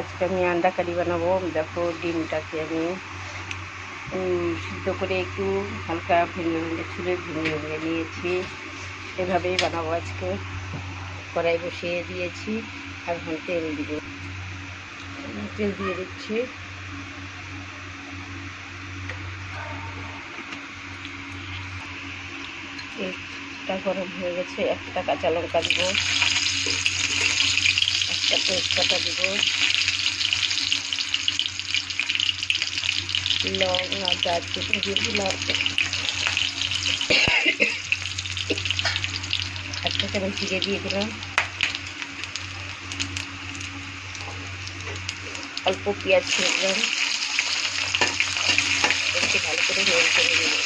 আজকে আমি আন্ডা কারি বানাবো। দেখো ডিমটাকে আমি সিদ্ধ করে একটু হালকা ভেঙে ভেঙে ছুলে ভেঙে ভেঙে নিয়েছি। এভাবেই বানাবো আজকে। কড়াই বসিয়ে দিয়েছি, আর এখন তেল দিব। তেল দিয়ে দিচ্ছি। তেলটা গরম হয়ে গেছে, একটা কাঁচা লঙ্কা দিব, একটা তেজপাতা দিব, লং আর দারচিনি দিয়ে দিলাম, একটা চামচ জিরে দিয়ে দিলাম, অল্প পেঁয়াজ ছেড়ে দিলাম, একটু ভালো করে রোল করে দেবো।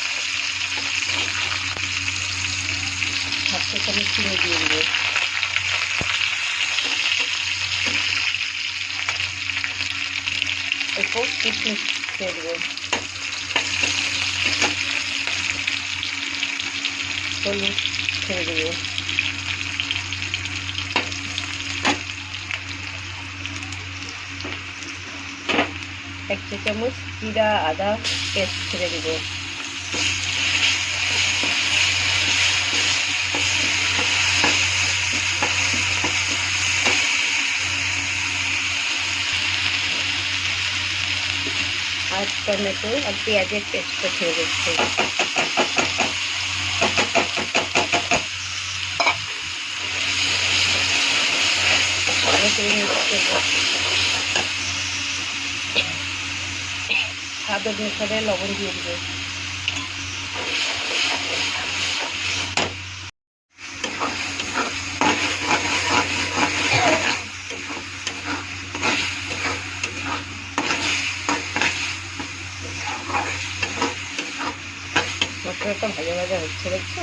একটা চামচ চিনি দিয়ে দেবো, একটু কিশমিশ ছেড়ে দেবো, হলুদ ছেড়ে দেবো, এক চা চামচ জিরা আদা পেস্ট ছেড়ে দেবো, আর টমেটো আর পেঁয়াজের পেস্টটা ছেড়ে দিচ্ছি। স্বাদ অনুসারে লবণ দিয়ে দেবো। মশলাটা ভাজা ভাজা হচ্ছে, দেখছো?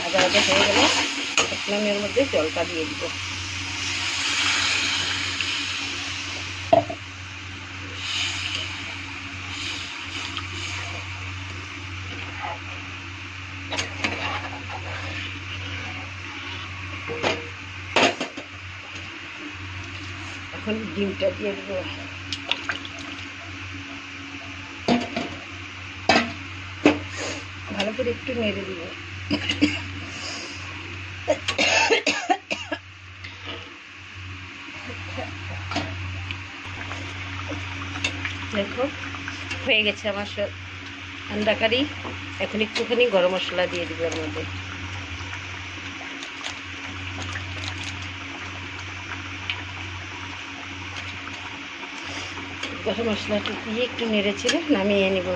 ভাজা ভাজা হয়ে গেলে এখন আমি এর মধ্যে জলটা দিয়ে দিব। এখন ডিমটা দিয়ে দেবো। ভালো করে একটু নেড়ে দিব। দেখো হয়ে গেছে আমার আন্ডা কারি। এখন একটুখানি গরম মশলা দিয়ে দিব এর মধ্যে। গরম মশলাটা দিয়ে একটু নেড়ে ছেড়ে নামিয়ে নেব।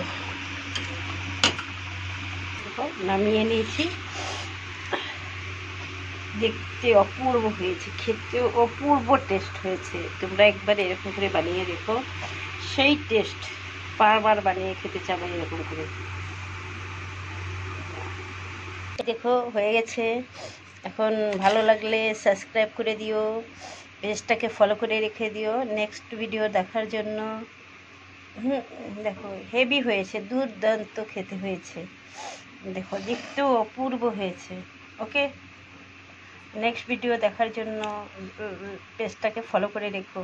নামিয়ে নিয়েছি। দেখতে অপূর্ব হয়েছে, খেতেও অপূর্ব টেস্ট হয়েছে। তোমরা একবার এরকম করে বানিয়ে দেখো, সেই টেস্ট। বারবার বানিয়ে খেতে চাবে এরকম করে। দেখো হয়ে গেছে। এখন ভালো লাগলে সাবস্ক্রাইব করে দিও, পেজটাকে ফলো করে রেখে দিও নেক্সট ভিডিও দেখার জন্য। দেখো হেভি হয়েছে, দুর্দান্ত খেতে হয়েছে। দেখো দেখতেও অপূর্ব হয়েছে। ওকে, নেক্সট ভিডিও দেখার জন্য পেজটাকে ফলো করে রেখো।